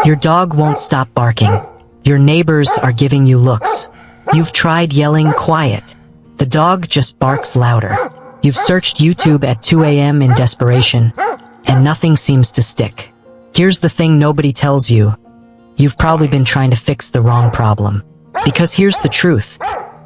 Your dog won't stop barking. Your neighbors are giving you looks. You've tried yelling quiet. The dog just barks louder. You've searched YouTube at 2 a.m. in desperation, and nothing seems to stick. Here's the thing nobody tells you. You've probably been trying to fix the wrong problem. Because here's the truth.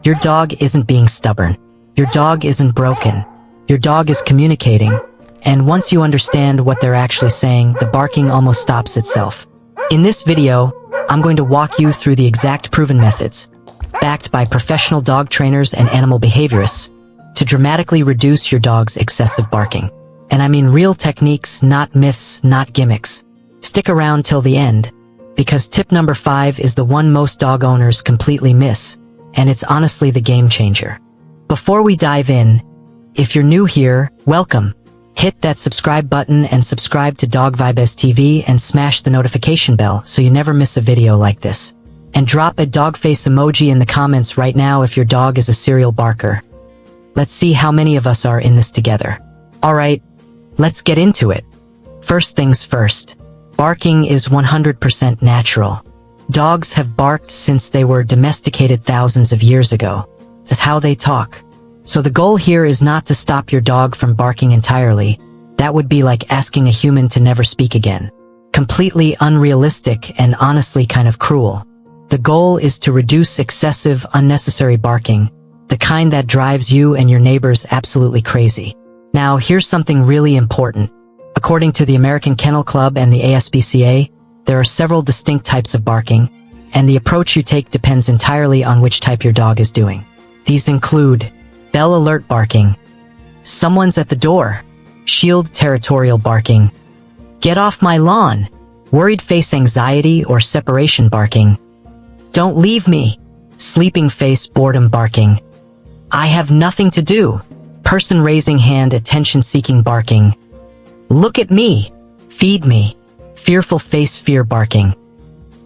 Your dog isn't being stubborn. Your dog isn't broken. Your dog is communicating. And once you understand what they're actually saying, the barking almost stops itself. In this video, I'm going to walk you through the exact proven methods, backed by professional dog trainers and animal behaviorists, to dramatically reduce your dog's excessive barking. And I mean real techniques, not myths, not gimmicks. Stick around till the end, because tip number 5 is the one most dog owners completely miss, and it's honestly the game changer. Before we dive in, if you're new here, welcome. Hit that subscribe button and subscribe to Dog Vibes TV and smash the notification bell so you never miss a video like this. And drop a dog face emoji in the comments right now if your dog is a serial barker. Let's see how many of us are in this together. Alright, let's get into it. First things first. Barking is 100% natural. Dogs have barked since they were domesticated thousands of years ago. That's how they talk. So the goal here is not to stop your dog from barking entirely. That would be like asking a human to never speak again. Completely unrealistic and honestly kind of cruel. The goal is to reduce excessive, unnecessary barking, the kind that drives you and your neighbors absolutely crazy. Now, here's something really important. According to the American Kennel Club and the ASPCA, there are several distinct types of barking, and the approach you take depends entirely on which type your dog is doing. These include bell alert barking, someone's at the door, shield territorial barking, get off my lawn, worried face anxiety or separation barking, don't leave me, sleeping face boredom barking, I have nothing to do, person raising hand attention seeking barking, look at me, feed me, fearful face fear barking.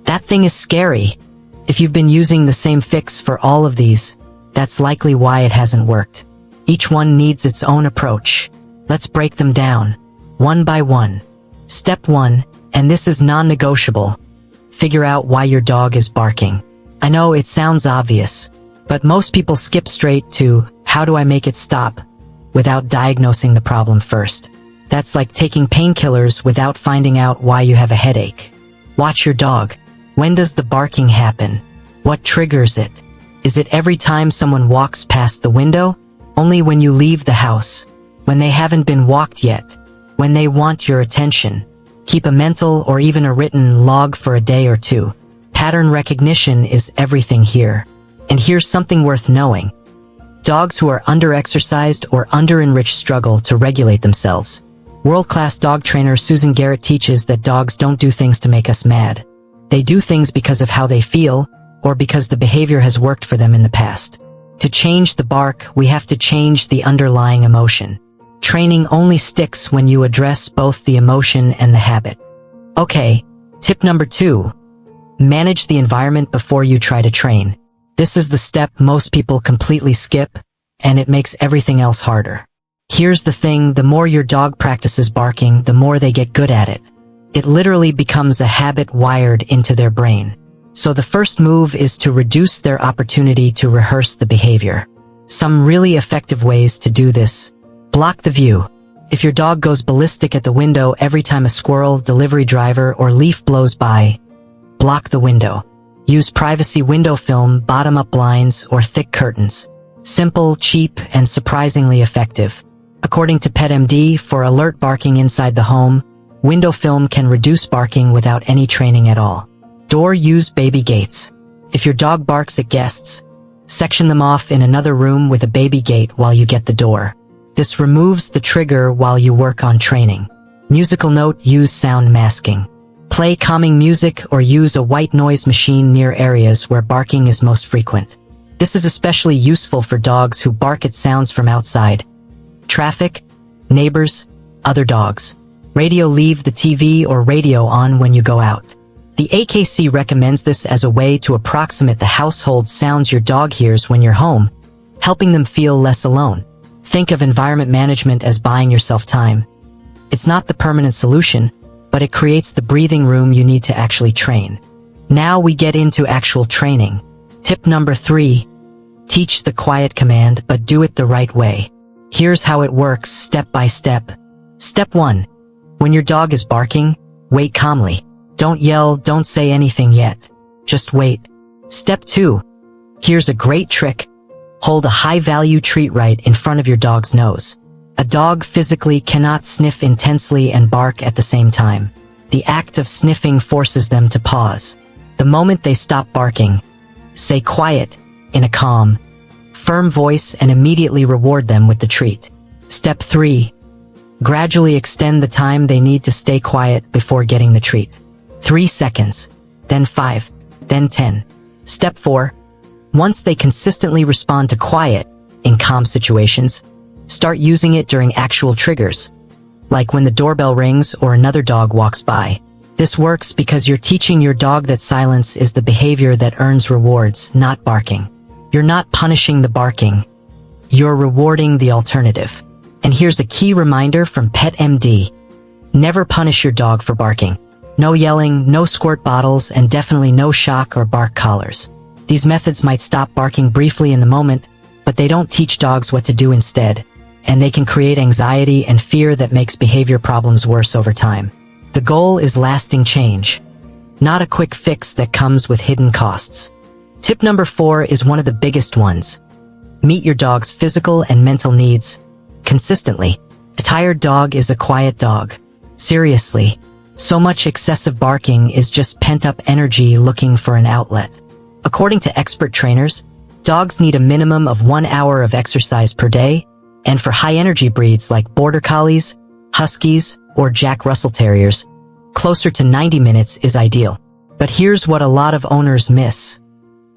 That thing is scary. If you've been using the same fix for all of these, that's likely why it hasn't worked. Each one needs its own approach. Let's break them down, one by one. Step 1, and this is non-negotiable. Figure out why your dog is barking. I know it sounds obvious, but most people skip straight to, how do I make it stop, without diagnosing the problem first. That's like taking painkillers without finding out why you have a headache. Watch your dog. When does the barking happen? What triggers it? Is it every time someone walks past the window? Only when you leave the house? When they haven't been walked yet? When they want your attention? Keep a mental or even a written log for a day or two. Pattern recognition is everything here. And here's something worth knowing. Dogs who are under-exercised or under-enriched struggle to regulate themselves. World-class dog trainer Susan Garrett teaches that dogs don't do things to make us mad. They do things because of how they feel, or because the behavior has worked for them in the past. To change the bark, we have to change the underlying emotion. Training only sticks when you address both the emotion and the habit. Okay, tip number 2. Manage the environment before you try to train. This is the step most people completely skip, and it makes everything else harder. Here's the thing, the more your dog practices barking, the more they get good at it. It literally becomes a habit wired into their brain. So the first move is to reduce their opportunity to rehearse the behavior. Some really effective ways to do this. Block the view. If your dog goes ballistic at the window every time a squirrel, delivery driver, or leaf blows by, block the window. Use privacy window film, bottom-up blinds, or thick curtains. Simple, cheap, and surprisingly effective. According to PetMD, for alert barking inside the home, window film can reduce barking without any training at all. Use baby gates. If your dog barks at guests, section them off in another room with a baby gate while you get the door. This removes the trigger while you work on training. Musical note, use sound masking. Play calming music or use a white noise machine near areas where barking is most frequent. This is especially useful for dogs who bark at sounds from outside. Traffic, neighbors, other dogs. Radio, leave the TV or radio on when you go out. The AKC recommends this as a way to approximate the household sounds your dog hears when you're home, helping them feel less alone. Think of environment management as buying yourself time. It's not the permanent solution, but it creates the breathing room you need to actually train. Now we get into actual training. Tip number 3. Teach the quiet command, but do it the right way. Here's how it works step by step. Step 1. When your dog is barking, wait calmly. Don't yell, don't say anything yet. Just wait. Step 2. Here's a great trick. Hold a high-value treat right in front of your dog's nose. A dog physically cannot sniff intensely and bark at the same time. The act of sniffing forces them to pause. The moment they stop barking, say quiet in a calm, firm voice and immediately reward them with the treat. Step 3. Gradually extend the time they need to stay quiet before getting the treat. 3 seconds, then 5, then 10. Step 4. Once they consistently respond to quiet in calm situations, start using it during actual triggers, like when the doorbell rings or another dog walks by. This works because you're teaching your dog that silence is the behavior that earns rewards, not barking. You're not punishing the barking. You're rewarding the alternative. And here's a key reminder from Pet MD. Never punish your dog for barking. No yelling, no squirt bottles, and definitely no shock or bark collars. These methods might stop barking briefly in the moment, but they don't teach dogs what to do instead, and they can create anxiety and fear that makes behavior problems worse over time. The goal is lasting change, not a quick fix that comes with hidden costs. Tip number 4 is one of the biggest ones. Meet your dog's physical and mental needs consistently. A tired dog is a quiet dog. Seriously, so much excessive barking is just pent-up energy looking for an outlet. According to expert trainers, dogs need a minimum of 1 hour of exercise per day, and for high-energy breeds like Border Collies, Huskies, or Jack Russell Terriers, closer to 90 minutes is ideal. But here's what a lot of owners miss.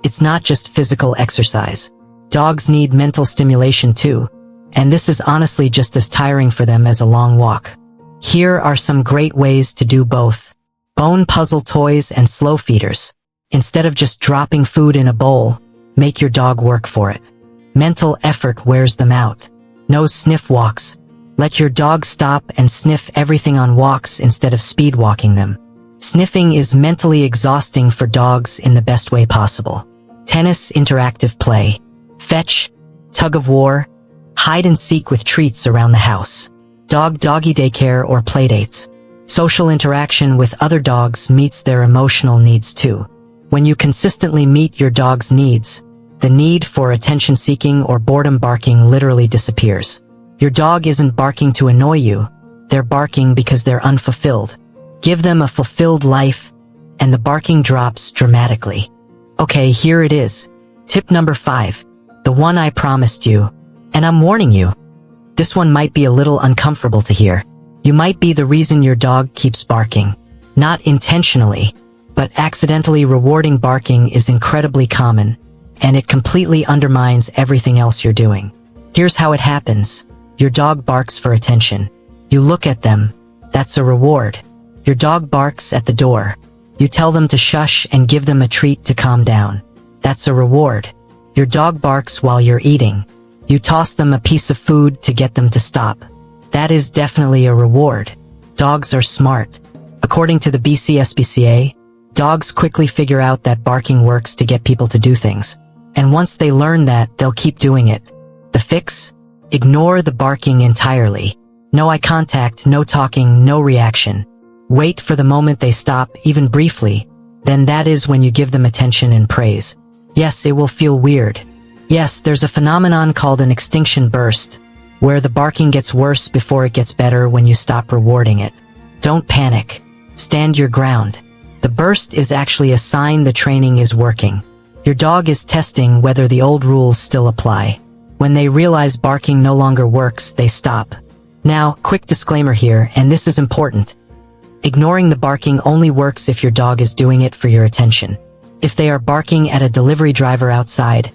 It's not just physical exercise. Dogs need mental stimulation too, and this is honestly just as tiring for them as a long walk. Here are some great ways to do both. Bone puzzle toys and slow feeders. Instead of just dropping food in a bowl, make your dog work for it. Mental effort wears them out. Nose sniff walks. Let your dog stop and sniff everything on walks instead of speed walking them. Sniffing is mentally exhausting for dogs in the best way possible. Tennis interactive play. Fetch, tug of war, hide and seek with treats around the house. Doggy daycare or playdates. Social interaction with other dogs meets their emotional needs too. When you consistently meet your dog's needs, the need for attention-seeking or boredom barking literally disappears. Your dog isn't barking to annoy you, they're barking because they're unfulfilled. Give them a fulfilled life, and the barking drops dramatically. Okay, here it is. Tip number 5. The one I promised you. And I'm warning you. This one might be a little uncomfortable to hear. You might be the reason your dog keeps barking. Not intentionally, but accidentally rewarding barking is incredibly common, and it completely undermines everything else you're doing. Here's how it happens. Your dog barks for attention. You look at them. That's a reward. Your dog barks at the door. You tell them to shush and give them a treat to calm down. That's a reward. Your dog barks while you're eating. You toss them a piece of food to get them to stop. That is definitely a reward. Dogs are smart. According to the BCSPCA, dogs quickly figure out that barking works to get people to do things. And once they learn that, they'll keep doing it. The fix? Ignore the barking entirely. No eye contact, no talking, no reaction. Wait for the moment they stop, even briefly. Then that is when you give them attention and praise. Yes, it will feel weird. Yes, there's a phenomenon called an extinction burst, where the barking gets worse before it gets better when you stop rewarding it. Don't panic. Stand your ground. The burst is actually a sign the training is working. Your dog is testing whether the old rules still apply. When they realize barking no longer works, they stop. Now, quick disclaimer here, and this is important. Ignoring the barking only works if your dog is doing it for your attention. If they are barking at a delivery driver outside,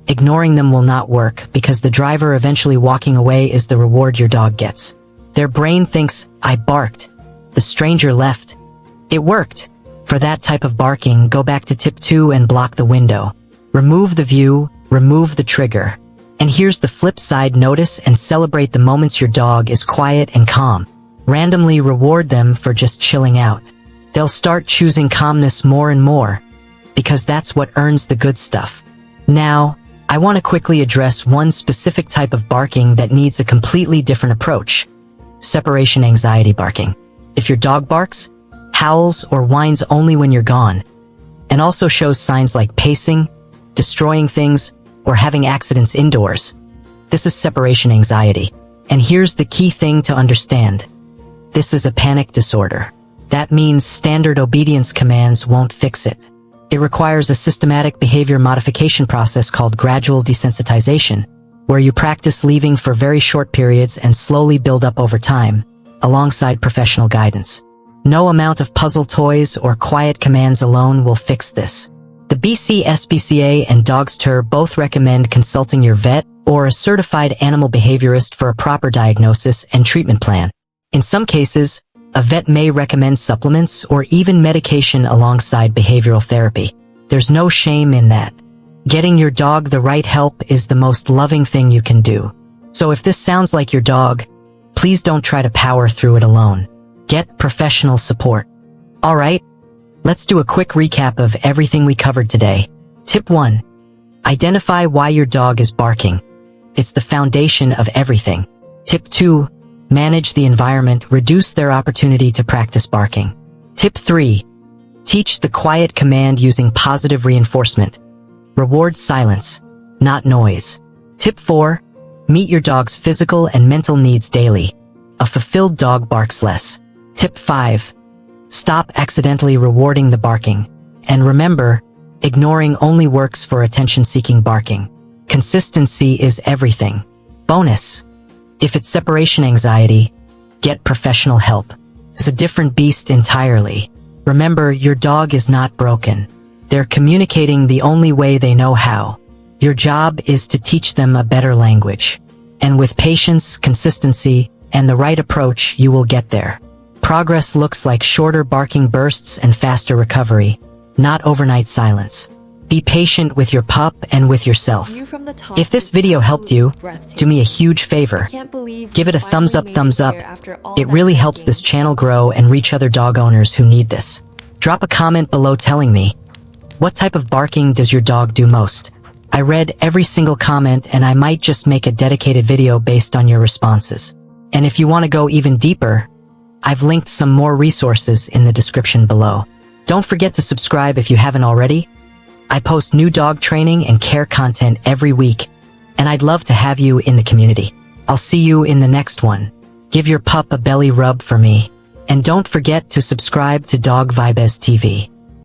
ignoring them will not work because the driver eventually walking away is the reward your dog gets. Their brain thinks, I barked. The stranger left. It worked. For that type of barking, go back to tip 2 and block the window. Remove the view, remove the trigger. And here's the flip side, notice and celebrate the moments your dog is quiet and calm. Randomly reward them for just chilling out. They'll start choosing calmness more and more, because that's what earns the good stuff. Now, I want to quickly address one specific type of barking that needs a completely different approach: separation anxiety barking. If your dog barks, howls, or whines only when you're gone, and also shows signs like pacing, destroying things, or having accidents indoors, this is separation anxiety. And here's the key thing to understand. This is a panic disorder. That means standard obedience commands won't fix it. It requires a systematic behavior modification process called gradual desensitization, where you practice leaving for very short periods and slowly build up over time, alongside professional guidance. No amount of puzzle toys or quiet commands alone will fix this. The BCSBCA and Dogster both recommend consulting your vet or a certified animal behaviorist for a proper diagnosis and treatment plan. In some cases, a vet may recommend supplements or even medication alongside behavioral therapy. There's no shame in that. Getting your dog the right help is the most loving thing you can do. So if this sounds like your dog, please don't try to power through it alone. Get professional support. Alright, let's do a quick recap of everything we covered today. Tip 1. Identify why your dog is barking. It's the foundation of everything. Tip 2. Manage the environment, reduce their opportunity to practice barking. Tip 3. Teach the quiet command using positive reinforcement. Reward silence, not noise. Tip 4. Meet your dog's physical and mental needs daily. A fulfilled dog barks less. Tip 5. Stop accidentally rewarding the barking. And remember, ignoring only works for attention-seeking barking. Consistency is everything. Bonus. If it's separation anxiety, get professional help. It's a different beast entirely. Remember, your dog is not broken. They're communicating the only way they know how. Your job is to teach them a better language. And with patience, consistency, and the right approach, you will get there. Progress looks like shorter barking bursts and faster recovery, not overnight silence. Be patient with your pup and with yourself. If this video helped you, do me a huge favor. Give it a thumbs up. It really helps this channel grow and reach other dog owners who need this. Drop a comment below telling me, what type of barking does your dog do most? I read every single comment and I might just make a dedicated video based on your responses. And if you want to go even deeper, I've linked some more resources in the description below. Don't forget to subscribe if you haven't already. I post new dog training and care content every week, and I'd love to have you in the community. I'll see you in the next one. Give your pup a belly rub for me, and don't forget to subscribe to Dog Vibes TV.